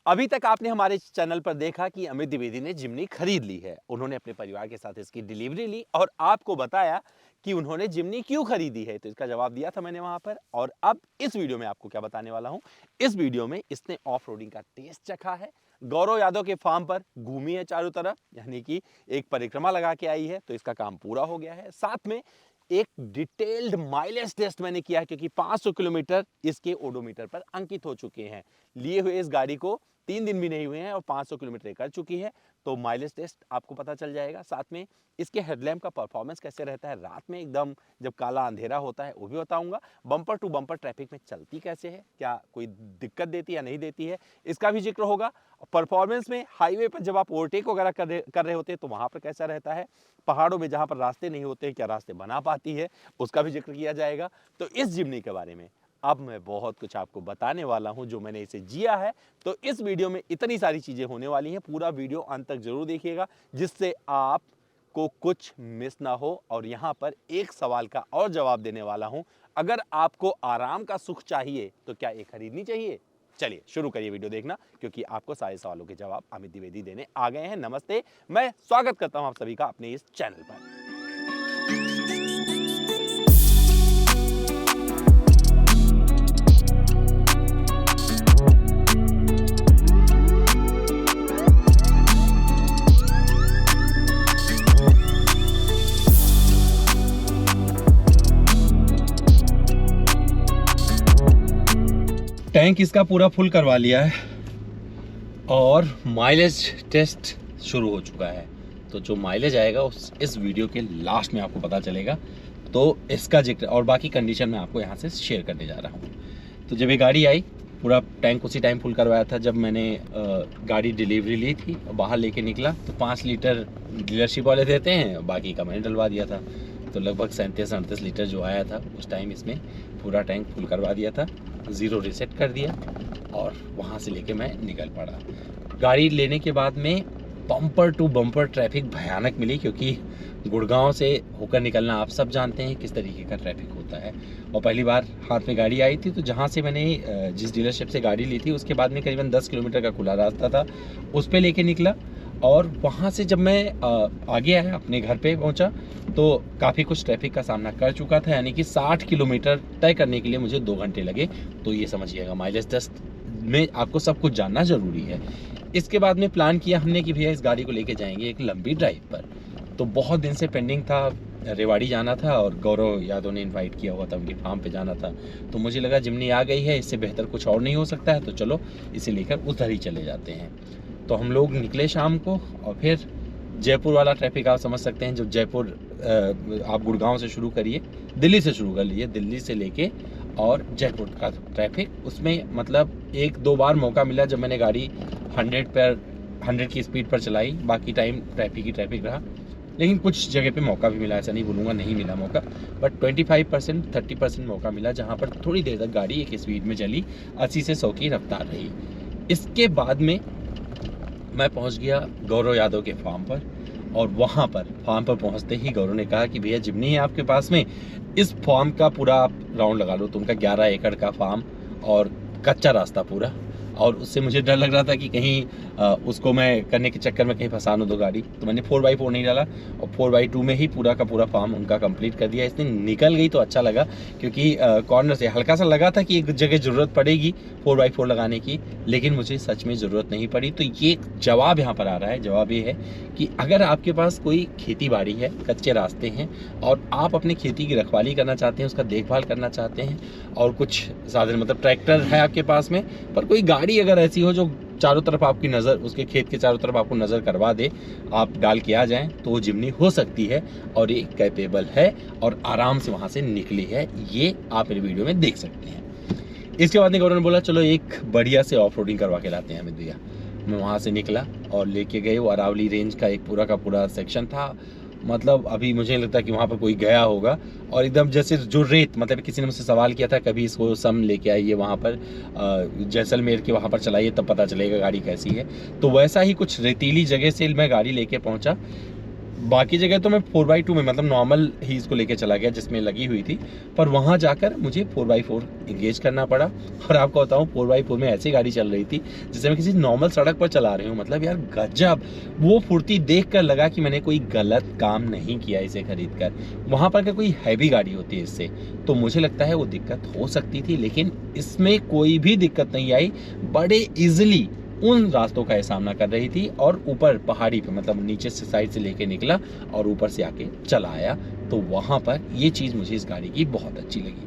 अभी तक आपने हमारे चैनल पर देखा कि अमित द्विवेदी ने जिम्नी खरीद ली है। उन्होंने अपने परिवार के साथ इसकी डिलीवरी ली और आपको बताया कि उन्होंने जिम्नी क्यों खरीदी है। तो इसका जवाब दिया था मैंने वहां पर। और अब इस वीडियो में आपको क्या बताने वाला हूं, इस वीडियो में इसने ऑफ रोडिंग का टेस्ट चखा है, गौरव यादव के फार्म पर घूमी है चारों तरफ, यानी कि एक परिक्रमा लगा के आई है। तो इसका काम पूरा हो गया है। साथ में एक डिटेल्ड माइलेज टेस्ट मैंने किया है, क्योंकि 500 किलोमीटर इसके ओडोमीटर पर अंकित हो चुके हैं। लिए हुए इस गाड़ी को 3 दिन भी नहीं हुए हैं और 500 किलोमीटर कर चुकी है। तो माइलेज टेस्ट आपको पता चल जाएगा। साथ में इसके हेडलैम्प का परफॉर्मेंस कैसे रहता है रात में, एकदम जब काला अंधेरा होता है, वो भी बताऊंगा। बम्पर टू बम्पर ट्रैफिक में चलती कैसे है, क्या कोई दिक्कत देती है या नहीं देती है, इसका भी जिक्र होगा। परफॉर्मेंस में हाईवे पर जब आप ओवरटेक वगैरह कर रहे होते हैं तो वहां पर कैसा रहता है, पहाड़ों में जहां पर रास्ते नहीं होते क्या रास्ते बना पाती है, उसका भी जिक्र किया जाएगा। तो इस जिम्नी के बारे में अब मैं बहुत कुछ आपको बताने वाला हूं, जो मैंने इसे जिया है। तो इस वीडियो में इतनी सारी चीजें होने वाली हैं, पूरा वीडियो अंत तक जरूर देखिएगा, जिससे आप को कुछ मिस ना हो। और यहां पर एक सवाल का और जवाब देने वाला हूं, अगर आपको आराम का सुख चाहिए तो क्या ये खरीदनी चाहिए। चलिए शुरू करिए वीडियो देखना, क्योंकि आपको सारे सवालों के जवाब अमित द्विवेदी देने आ गए हैं। नमस्ते, मैं स्वागत करता हूं आप सभी का अपने इस चैनल पर। टैंक इसका पूरा फुल करवा लिया है और माइलेज टेस्ट शुरू हो चुका है। तो जो माइलेज आएगा इस वीडियो के लास्ट में आपको पता चलेगा। तो इसका जिक्र और बाकी कंडीशन मैं आपको यहाँ से शेयर करने जा रहा हूँ। तो जब ये गाड़ी आई, पूरा टैंक उसी टाइम फुल करवाया था जब मैंने गाड़ी डिलीवरी ली थी। और बाहर लेके निकला तो 5 लीटर डीलरशिप वाले देते हैं, बाकी का मैंने डलवा दिया था। तो लगभग 37-38 लीटर जो आया था उस टाइम इसमें पूरा टैंक फुल करवा दिया था, ज़ीरो रीसेट कर दिया और वहाँ से लेके मैं निकल पड़ा। गाड़ी लेने के बाद में बम्पर टू बम्पर ट्रैफिक भयानक मिली, क्योंकि गुड़गांव से होकर निकलना आप सब जानते हैं किस तरीके का ट्रैफिक होता है। और पहली बार हाथ में गाड़ी आई थी, तो जहाँ से मैंने जिस डीलरशिप से गाड़ी ली थी उसके बाद में करीबन 10 किलोमीटर का खुला रास्ता था, उस पर लेके निकला। और वहाँ से जब मैं आगे आया, अपने घर पे पहुँचा, तो काफ़ी कुछ ट्रैफिक का सामना कर चुका था, यानी कि 60 किलोमीटर तय करने के लिए मुझे 2 घंटे लगे। तो ये समझिएगा माइलेज टेस्ट में आपको सब कुछ जानना ज़रूरी है। इसके बाद में प्लान किया हमने कि भैया इस गाड़ी को लेके जाएंगे एक लंबी ड्राइव पर। तो बहुत दिन से पेंडिंग था, रेवाड़ी जाना था और गौरव यादव ने इनवाइट किया हुआ था, उनकी फार्म पे जाना था। तो मुझे लगा जिम्नी आ गई है, इससे बेहतर कुछ और नहीं हो सकता है, तो चलो इसे लेकर उधर ही चले जाते हैं। तो हम लोग निकले शाम को और फिर जयपुर वाला ट्रैफिक आप समझ सकते हैं। जब जयपुर आप गुड़गांव से शुरू करिए, दिल्ली से शुरू कर लीजिए, दिल्ली से लेके और जयपुर का ट्रैफिक, उसमें मतलब 1-2 बार मौका मिला जब मैंने गाड़ी 100 की स्पीड पर चलाई, बाकी टाइम ट्रैफिक ही ट्रैफिक रहा। लेकिन कुछ जगह पे मौका भी मिला, ऐसा नहीं बोलूँगा नहीं मिला मौका, बट 25% 30% मौका मिला जहाँ पर थोड़ी देर तक गाड़ी एक स्पीड में चली, 80 से 100 की रफ्तार रही। इसके बाद में मैं पहुंच गया गौरव यादव के फार्म पर। और वहां पर फार्म पर पहुंचते ही गौरव ने कहा कि भैया जिम्नी है आपके पास में, इस फार्म का पूरा आप राउंड लगा लो। तो उनका 11 एकड़ का फार्म और कच्चा रास्ता पूरा, और उससे मुझे डर लग रहा था कि कहीं उसको मैं करने के चक्कर में कहीं फंसा न दो गाड़ी। तो मैंने 4x4 नहीं डाला और 4x2 में ही पूरा का पूरा फार्म उनका कंप्लीट कर दिया। इसने निकल गई तो अच्छा लगा, क्योंकि कॉर्नर से हल्का सा लगा था कि एक जगह ज़रूरत पड़ेगी 4x4 लगाने की, लेकिन मुझे सच में ज़रूरत नहीं पड़ी। तो ये जवाब यहाँ पर आ रहा है। जवाब ये है कि अगर आपके पास कोई खेती बाड़ी है, कच्चे रास्ते हैं और आप अपनी खेती की रखवाली करना चाहते हैं, उसका देखभाल करना चाहते हैं, और कुछ साधन मतलब ट्रैक्टर है आपके पास में, पर कोई गाड़ी अगर ऐसी हो जो चारों तरफ आपकी नज़र, उसके खेत के चारों तरफ आपको नज़र करवा दे, आप डाल के आ जाएं, तो वो जिम्नी हो सकती है और ये कैपेबल है और आराम से वहाँ से निकली है। ये आप मेरे वीडियो में देख सकते हैं। इसके बाद गौरव ने बोला चलो एक बढ़िया से ऑफ रोडिंग करवा के लाते हैं अमित भैया। मैं वहाँ से निकला और लेके गए। वो अरावली रेंज का एक पूरा का पूरा सेक्शन था, मतलब अभी मुझे लगता है कि वहाँ पर कोई गया होगा। और एकदम जैसे जो रेत, मतलब किसी ने मुझसे सवाल किया था कभी इसको सम लेके आइए वहाँ पर जैसलमेर के वहाँ पर चलाइए तब पता चलेगा गाड़ी कैसी है। तो वैसा ही कुछ रेतीली जगह से मैं गाड़ी लेके पहुँचा। बाकी जगह तो मैं 4x2 में मतलब नॉर्मल ही इसको लेके चला गया जिसमें लगी हुई थी, पर वहाँ जाकर मुझे 4x4 इंगेज करना पड़ा। और आपको बताऊँ 4x4 में ऐसी गाड़ी चल रही थी जिससे मैं किसी नॉर्मल सड़क पर चला रही हूँ। मतलब यार गजब, वो फुर्ती देख कर लगा कि मैंने कोई गलत काम नहीं किया इसे खरीद कर। वहाँ पर अगर कोई हैवी गाड़ी होती है इससे तो मुझे लगता है वो दिक्कत हो सकती थी, लेकिन इसमें कोई भी दिक्कत नहीं आई। बड़े ईजिली उन रास्तों का सामना कर रही थी और ऊपर पहाड़ी पे मतलब नीचे से साइड से लेके निकला और ऊपर से आके चला आया। तो वहाँ पर ये चीज़ मुझे इस गाड़ी की बहुत अच्छी लगी।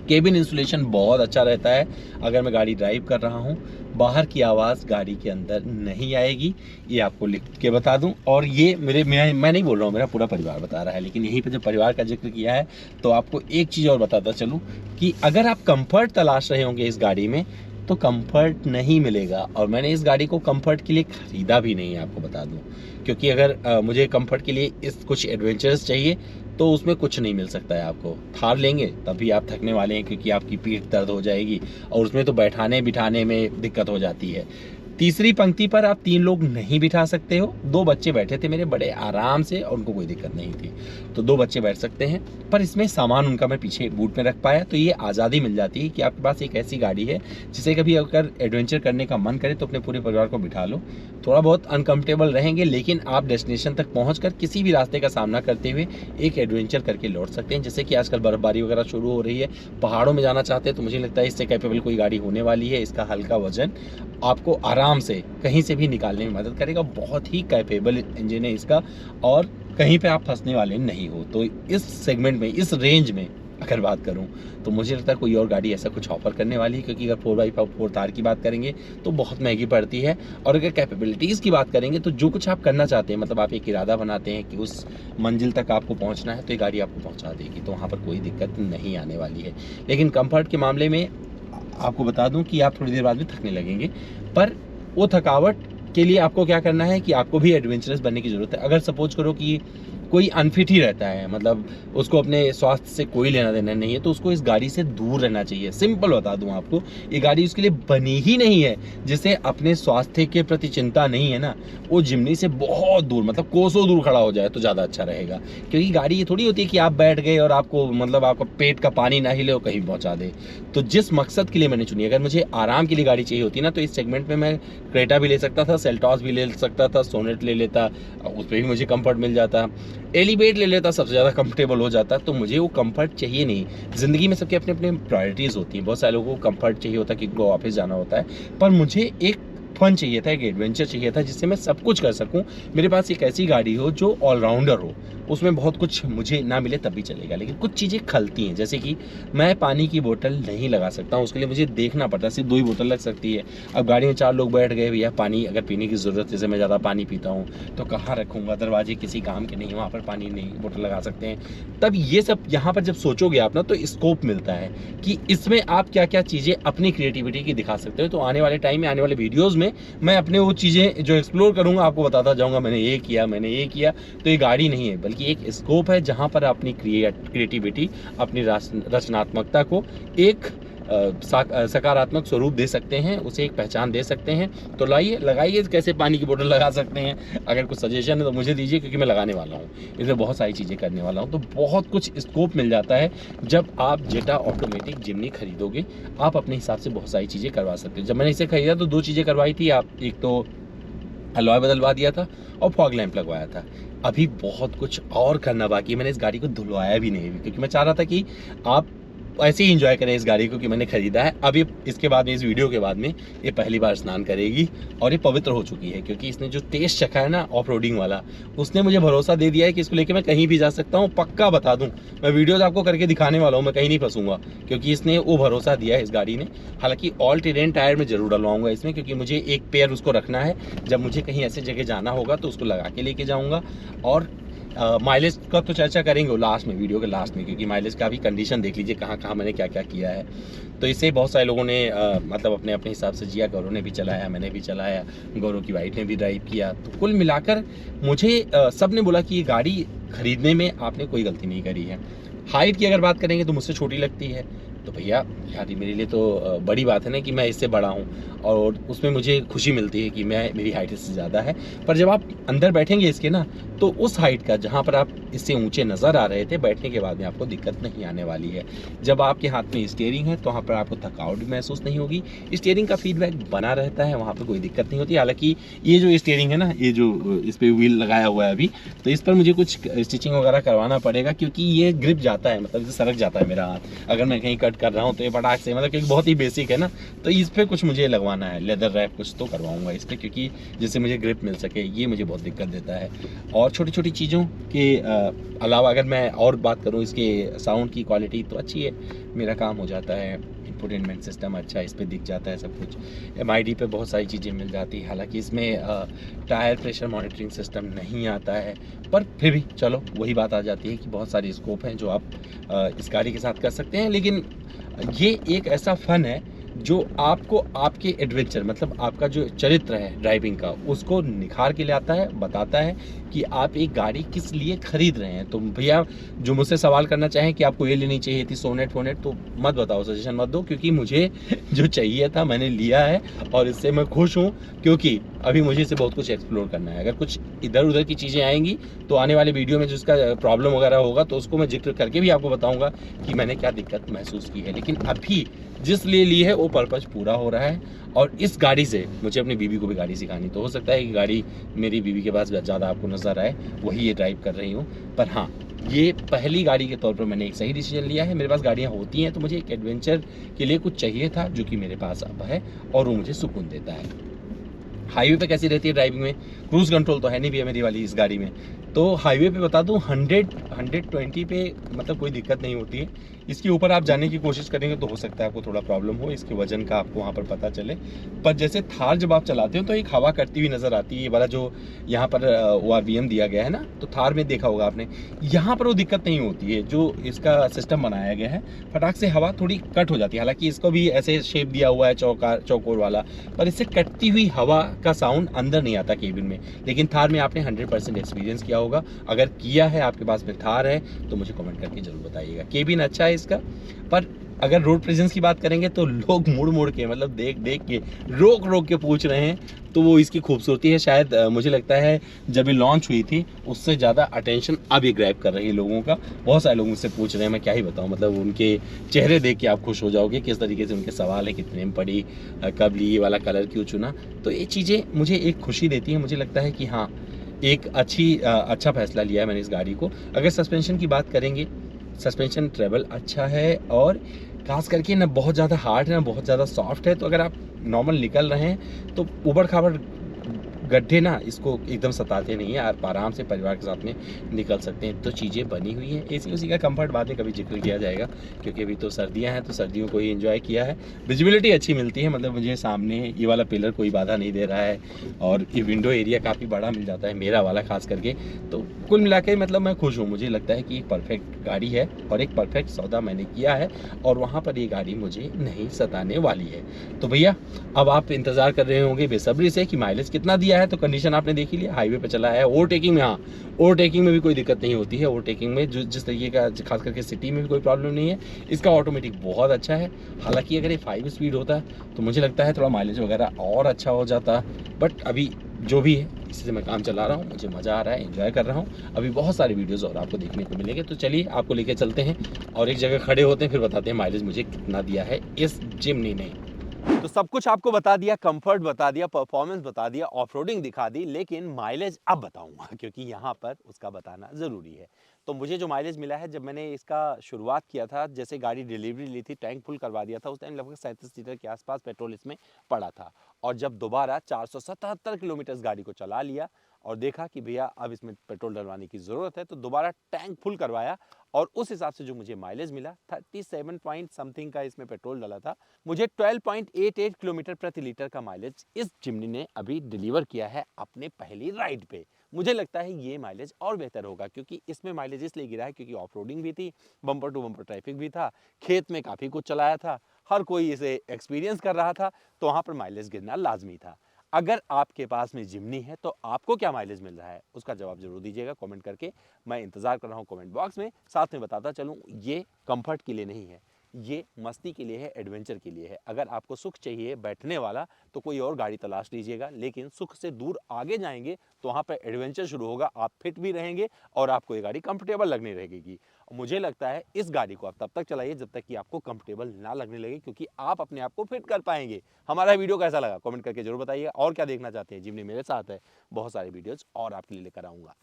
केबिन इंसुलेशन बहुत अच्छा रहता है अगर मैं गाड़ी ड्राइव कर रहा हूँ। बाहर की आवाज़ गाड़ी के अंदर नहीं आएगी, ये आपको लिख के बता दूं। और ये मैं नहीं बोल रहा हूँ, मेरा पूरा परिवार बता रहा है, लेकिन यहीं पे जब परिवार का जिक्र किया है तो आपको एक चीज़ और बताता चलूँ कि अगर आप कंफर्ट तलाश रहे होंगे इस गाड़ी में तो कंफर्ट नहीं मिलेगा। और मैंने इस गाड़ी को कंफर्ट के लिए ख़रीदा भी नहीं है, आपको बता दूं, क्योंकि अगर मुझे कंफर्ट के लिए इस कुछ एडवेंचर्स चाहिए तो उसमें कुछ नहीं मिल सकता है आपको। थार लेंगे तभी आप थकने वाले हैं क्योंकि आपकी पीठ दर्द हो जाएगी और उसमें तो बैठाने बिठाने में दिक्कत हो जाती है। तीसरी पंक्ति पर आप 3 लोग नहीं बिठा सकते हो। 2 बच्चे बैठे थे मेरे बड़े आराम से और उनको कोई दिक्कत नहीं थी, तो 2 बच्चे बैठ सकते हैं। पर इसमें सामान उनका मैं पीछे बूट में रख पाया, तो ये आज़ादी मिल जाती है कि आपके पास एक ऐसी गाड़ी है जिसे कभी अगर एडवेंचर करने का मन करे तो अपने पूरे परिवार को बिठा लो। थोड़ा बहुत अनकम्फर्टेबल रहेंगे लेकिन आप डेस्टिनेशन तक पहुँच किसी भी रास्ते का सामना करते हुए एक एडवेंचर करके लौट सकते हैं। जैसे कि आजकल बर्फबारी वगैरह शुरू हो रही है, पहाड़ों में जाना चाहते हैं तो मुझे लगता है इससे कैपेबल कोई गाड़ी होने वाली है। इसका हल्का वजन आपको आराम से कहीं से भी निकालने में मदद करेगा। बहुत ही कैपेबल इंजन है इसका और कहीं पे आप फंसने वाले नहीं हो। तो इस सेगमेंट में, इस रेंज में अगर बात करूं तो मुझे लगता है कोई और गाड़ी ऐसा कुछ ऑफर करने वाली है, क्योंकि अगर 4x4 थार की बात करेंगे तो बहुत महंगी पड़ती है। और अगर कैपेबिलिटीज़ की बात करेंगे तो जो कुछ आप करना चाहते हैं, मतलब आप एक इरादा बनाते हैं कि उस मंजिल तक आपको पहुंचना है, तो ये गाड़ी आपको पहुंचा देगी, तो वहाँ पर कोई दिक्कत नहीं आने वाली है। लेकिन कंफर्ट के मामले में आपको बता दूं कि आप थोड़ी देर बाद में थकने लगेंगे, पर वो थकावट के लिए आपको क्या करना है कि आपको भी एडवेंचरस बनने की ज़रूरत है। अगर सपोज करो कि कोई अनफिट ही रहता है, मतलब उसको अपने स्वास्थ्य से कोई लेना देना नहीं है, तो उसको इस गाड़ी से दूर रहना चाहिए। सिंपल बता दूं आपको, ये गाड़ी उसके लिए बनी ही नहीं है। जिसे अपने स्वास्थ्य के प्रति चिंता नहीं है ना, वो जिमनी से बहुत दूर, मतलब कोसों दूर खड़ा हो जाए तो ज़्यादा अच्छा रहेगा। क्योंकि गाड़ी ये थोड़ी होती है कि आप बैठ गए और आपको मतलब आपका पेट का पानी ना हिले और कहीं पहुँचा दे। तो जिस मकसद के लिए मैंने चुनी, अगर मुझे आराम के लिए गाड़ी चाहिए होती ना तो इस सेगमेंट में मैं क्रेटा भी ले सकता था, सेल्टॉस भी ले सकता था, सोनेट ले लेता, उस पर भी मुझे कंफर्ट मिल जाता, एलिवेट ले लेता, सबसे ज़्यादा कंफर्टेबल हो जाता। तो मुझे वो कंफर्ट चाहिए नहीं। ज़िंदगी में सबके अपने अपने प्रायोरिटीज़ होती हैं। बहुत सारे लोगों को कंफर्ट चाहिए होता है कि उनको ऑफिस जाना होता है, पर मुझे एक फन चाहिए था, एक एडवेंचर चाहिए था जिससे मैं सब कुछ कर सकूं। मेरे पास एक ऐसी गाड़ी हो जो ऑलराउंडर हो, उसमें बहुत कुछ मुझे ना मिले तब भी चलेगा, लेकिन कुछ चीज़ें खलती हैं। जैसे कि मैं पानी की बोतल नहीं लगा सकता हूँ, उसके लिए मुझे देखना पड़ता है, सिर्फ 2 ही बोतल लग सकती है। अब गाड़ी में 4 लोग बैठ गए, भैया पानी अगर पीने की ज़रूरत, जैसे मैं ज़्यादा पानी पीता हूँ तो कहाँ रखूँगा, दरवाजे किसी काम के नहीं, वहाँ पर पानी नहीं, बोतल लगा सकते हैं। तब ये सब यहाँ पर जब सोचोगे आप ना तो स्कोप मिलता है कि इसमें आप क्या क्या चीज़ें अपनी क्रिएटिविटी की दिखा सकते हो। तो आने वाले टाइम में, आने वाले वीडियोज़ में मैं अपने वो चीज़ें जो एक्सप्लोर करूँगा आपको बताता जाऊँगा, मैंने ये किया, मैंने ये किया। तो ये गाड़ी नहीं है बल्कि एक स्कोप है जहाँ पर अपनी क्रिएटिविटी, अपनी रचनात्मकता को एक सकारात्मक स्वरूप दे सकते हैं, उसे एक पहचान दे सकते हैं। तो लाइए, लगाइए कैसे पानी की बोतल लगा सकते हैं। अगर कुछ सजेशन है तो मुझे दीजिए, क्योंकि मैं लगाने वाला हूँ, इसमें बहुत सारी चीज़ें करने वाला हूँ। तो बहुत कुछ स्कोप मिल जाता है जब आप जेटा ऑटोमेटिक जिमनी खरीदोगे। आप अपने हिसाब से बहुत सारी चीज़ें करवा सकते हो। जब मैंने इसे खरीदा तो 2 चीज़ें करवाई थी। आप एक तो अलॉय बदलवा दिया था और फॉग लैंप लगवाया था। अभी बहुत कुछ और करना बाकी है। मैंने इस गाड़ी को धुलवाया भी नहीं, क्योंकि मैं चाह रहा था कि आप ऐसे ही एंजॉय करें इस गाड़ी को कि मैंने खरीदा है। अभी इसके बाद में, इस वीडियो के बाद में, ये पहली बार स्नान करेगी और ये पवित्र हो चुकी है, क्योंकि इसने जो टेस्ट चखा है ना ऑफ रोडिंग वाला, उसने मुझे भरोसा दे दिया है कि इसको लेके मैं कहीं भी जा सकता हूँ। पक्का बता दूँ, मैं वीडियोज आपको करके दिखाने वाला हूँ, मैं कहीं नहीं फंसूंगा, क्योंकि इसने वो भरोसा दिया है इस गाड़ी ने। हालांकि ऑल टेरेन टायर में जरूर डलवाऊंगा इसमें, क्योंकि मुझे एक पेयर उसको रखना है। जब मुझे कहीं ऐसे जगह जाना होगा तो उसको लगा के लेके जाऊँगा। और माइलेज का तो चर्चा करेंगे वो लास्ट में, वीडियो के लास्ट में, क्योंकि माइलेज का भी कंडीशन देख लीजिए कहाँ कहाँ मैंने क्या क्या किया है। तो इससे बहुत सारे लोगों ने मतलब अपने अपने हिसाब से जिया। गौरव ने भी चलाया, मैंने भी चलाया, गौरव की वाइफ ने भी ड्राइव किया। तो कुल मिलाकर मुझे सब ने बोला कि ये गाड़ी खरीदने में आपने कोई गलती नहीं करी है। हाइट की अगर बात करेंगे तो मुझसे छोटी लगती है, तो भैया यार मेरे लिए तो बड़ी बात है ना कि मैं इससे बड़ा हूँ। और उसमें मुझे खुशी मिलती है कि मेरी हाइट इससे ज़्यादा है। पर जब आप अंदर बैठेंगे इसके ना, तो उस हाइट का जहाँ पर आप इससे ऊंचे नज़र आ रहे थे, बैठने के बाद में आपको दिक्कत नहीं आने वाली है। जब आपके हाथ में स्टीयरिंग है तो वहाँ पर आपको थकावट भी महसूस नहीं होगी, स्टीयरिंग का फीडबैक बना रहता है, वहाँ पर कोई दिक्कत नहीं होती। हालांकि ये जो स्टीयरिंग है ना, ये जो इस पर व्हील लगाया हुआ है अभी, तो इस पर मुझे कुछ स्टिचिंग वगैरह करवाना पड़ेगा, क्योंकि ये ग्रिप जाता है, मतलब सरक जाता है मेरा हाथ अगर मैं कहीं कट कर रहा हूँ तो ये फटाक से, मतलब क्योंकि बहुत ही बेसिक है ना, तो इस पर कुछ मुझे लगवाना है, लेदर रैप कुछ तो करवाऊंगा इस पर, क्योंकि जिससे मुझे ग्रिप मिल सके। ये मुझे बहुत दिक्कत देता है। और छोटी छोटी चीज़ों के अलावा अगर मैं और बात करूँ, इसके साउंड की क्वालिटी तो अच्छी है, मेरा काम हो जाता है। इंफोटेनमेंट सिस्टम अच्छा है, इस पर दिख जाता है सब कुछ। MID पे बहुत सारी चीज़ें मिल जाती है। हालांकि इसमें टायर प्रेशर मॉनिटरिंग सिस्टम नहीं आता है, पर फिर भी चलो वही बात आ जाती है कि बहुत सारे स्कोप हैं जो आप इस गाड़ी के साथ कर सकते हैं। लेकिन ये एक ऐसा फ़न है जो आपको आपके एडवेंचर, मतलब आपका जो चरित्र है ड्राइविंग का, उसको निखार के लाता है, बताता है कि आप एक गाड़ी किस लिए खरीद रहे हैं। तो भैया जो मुझसे सवाल करना चाहें कि आपको ये लेनी चाहिए थी सोनेट फोनेट, तो मत बताओ, सजेशन मत दो, क्योंकि मुझे जो चाहिए था मैंने लिया है और इससे मैं खुश हूँ। क्योंकि अभी मुझे इसे बहुत कुछ एक्सप्लोर करना है। अगर कुछ इधर उधर की चीज़ें आएंगी तो आने वाले वीडियो में जिसका प्रॉब्लम वगैरह होगा तो उसको मैं जिक्र करके भी आपको बताऊंगा कि मैंने क्या दिक्कत महसूस की है। लेकिन अभी जिस लिए ली है वो पर्पज़ पूरा हो रहा है। और इस गाड़ी से मुझे अपनी बीवी को भी गाड़ी सिखानी, तो हो सकता है कि गाड़ी मेरी बीवी के पास ज़्यादा आपको नज़र आए, वही ये ड्राइव कर रही हूँ। पर हाँ, ये पहली गाड़ी के तौर पर मैंने एक सही डिसीजन लिया है। मेरे पास गाड़ियाँ होती हैं तो मुझे एक एडवेंचर के लिए कुछ चाहिए था, जो कि मेरे पास अब है और वो मुझे सुकून देता है। हाईवे पे कैसी रहती है ड्राइविंग में, क्रूज़ कंट्रोल तो है नहीं भैया मेरी वाली इस गाड़ी में। तो हाईवे पे बता दूं 120 पे मतलब कोई दिक्कत नहीं होती है। इसके ऊपर आप जाने की कोशिश करेंगे तो हो सकता है आपको थोड़ा प्रॉब्लम हो, इसके वजन का आपको वहाँ पर पता चले। पर जैसे थार जब आप चलाते हो तो एक हवा करती हुई नज़र आती है। ये वाला जो यहाँ पर ORVM दिया गया है ना, तो थार में देखा होगा आपने, यहाँ पर वो दिक्कत नहीं होती है। जो इसका सिस्टम बनाया गया है, फटाक से हवा थोड़ी कट हो जाती है। हालांकि इसको भी ऐसे शेप दिया हुआ है चौकोर वाला, पर इससे कटती हुई हवा का साउंड अंदर नहीं आता केबिन में। लेकिन थार में आपने 100% एक्सपीरियंस किया होगा। अगर किया है, आपके पास में थार है, तो मुझे कमेंट करके जरूर बताइएगा। केबिन अच्छा है इसका, पर अगर रोड प्रेजेंस की बात करेंगे तो लोग मुड़ मुड़ के, मतलब देख देख के, रोक रोक के पूछ रहे हैं, तो वो इसकी खूबसूरती है। शायद मुझे लगता है जब ये लॉन्च हुई थी उससे ज़्यादा अटेंशन अब ये ग्रैब कर रही है लोगों का। बहुत सारे लोग मुझसे पूछ रहे हैं, मैं क्या ही बताऊं, मतलब उनके चेहरे देख के आप खुश हो जाओगे किस तरीके से उनके सवाल है, कितने में पड़ी, कब ली, ये वाला कलर क्यों चुना। तो ये चीज़ें मुझे एक खुशी देती है। मुझे लगता है कि हाँ, एक अच्छा फैसला लिया है मैंने इस गाड़ी को। अगर सस्पेंशन की बात करेंगे, सस्पेंशन ट्रेवल अच्छा है, और खास करके ना बहुत ज़्यादा हार्ड है ना बहुत ज़्यादा सॉफ्ट है। तो अगर आप नॉर्मल निकल रहे हैं तो ऊबड़ खाबड़ गड्ढे ना इसको एकदम सताते नहीं है, आप आराम से परिवार के साथ में निकल सकते हैं। तो चीज़ें बनी हुई हैं। एसी उसी का कंफर्ट बाद में कभी जिक्र किया जाएगा, क्योंकि अभी तो सर्दियां हैं, तो सर्दियों को ही एंजॉय किया है। विजिबिलिटी अच्छी मिलती है, मतलब मुझे सामने ये वाला पिलर कोई बाधा नहीं दे रहा है, और ये विंडो एरिया काफ़ी बड़ा मिल जाता है, मेरा वाला खास करके। तो कुल मिला के मतलब मैं खुश हूँ। मुझे लगता है कि एक परफेक्ट गाड़ी है और एक परफेक्ट सौदा मैंने किया है, और वहाँ पर ये गाड़ी मुझे नहीं सताने वाली है। तो भैया अब आप इंतज़ार कर रहे होंगे बेसब्री से कि माइलेज कितना दिया है। तो कंडीशन आपने देख ही लिया, हाईवे पे चला है। ओवरटेकिंग में, हाँ, ओवरटेकिंग में भी कोई दिक्कत नहीं होती है। ओवरटेकिंग में जो जिस तरीके का, खास करके सिटी में भी कोई प्रॉब्लम नहीं है। इसका ऑटोमेटिक बहुत अच्छा है। हालांकि अगर ये 5 स्पीड होता तो मुझे लगता है थोड़ा माइलेज वगैरह और अच्छा हो जाता, बट अभी जो भी है इसी से मैं काम चला रहा हूँ, मुझे मज़ा आ रहा है, एंजॉय कर रहा हूँ। अभी बहुत सारे वीडियोज़ और आपको देखने को मिलेंगे। तो चलिए आपको लेके चलते हैं और एक जगह खड़े होते हैं, फिर बताते हैं माइलेज मुझे कितना दिया है इस जिमनी ने। तो सब कुछ आपको बता दिया, कंफर्ट बता दिया, परफॉर्मेंस बता दिया, ऑफरोडिंग दिखा दी, लेकिन माइलेज अब बताऊंगा, क्योंकि यहाँ पर उसका बताना ज़रूरी है। तो मुझे जो माइलेज मिला है, जब मैंने इसका शुरुआत किया था, जैसे गाड़ी डिलीवरी ली थी, टैंक फुल करवा दिया था, उस टाइम लगभग 37 लीटर के आसपास पेट्रोल इसमें पड़ा था। और जब दोबारा 477 किलोमीटर गाड़ी को चला लिया और देखा कि भैया अब इसमें पेट्रोल डलवाने की ज़रूरत है, तो दोबारा टैंक फुल करवाया, और उस हिसाब से जो मुझे माइलेज मिला, 37 पॉइंट समथिंग का इसमें पेट्रोल डला था, मुझे 12.88 किलोमीटर प्रति लीटर का माइलेज इस जिमनी ने अभी डिलीवर किया है अपने पहली राइड पे। मुझे लगता है ये माइलेज और बेहतर होगा, क्योंकि इसमें माइलेज इसलिए गिरा है क्योंकि ऑफ रोडिंग भी थी, बम्पर टू बम्पर ट्रैफिक भी था, खेत में काफ़ी कुछ चलाया था, हर कोई इसे एक्सपीरियंस कर रहा था, तो वहाँ पर माइलेज गिरना लाजमी था। अगर आपके पास में जिमनी है तो आपको क्या माइलेज मिल रहा है, उसका जवाब जरूर दीजिएगा कमेंट करके। मैं इंतजार कर रहा हूँ कमेंट बॉक्स में। साथ में बताता चलूँ, ये कंफर्ट के लिए नहीं है, ये मस्ती के लिए है, एडवेंचर के लिए है। अगर आपको सुख चाहिए बैठने वाला तो कोई और गाड़ी तलाश लीजिएगा, लेकिन सुख से दूर आगे जाएंगे तो वहाँ पर एडवेंचर शुरू होगा। आप फिट भी रहेंगे और आपको ये गाड़ी कंफर्टेबल लगने लगेगी। मुझे लगता है इस गाड़ी को आप तब तक चलाइए जब तक कि आपको कंफर्टेबल ना लगने लगे, क्योंकि आप अपने आप को फिट कर पाएंगे। हमारा वीडियो कैसा लगा कमेंट करके जरूर बताइए, और क्या देखना चाहते हैं जिमनी मेरे साथ है बहुत सारे वीडियोज और आपके लिए लेकर आऊँगा।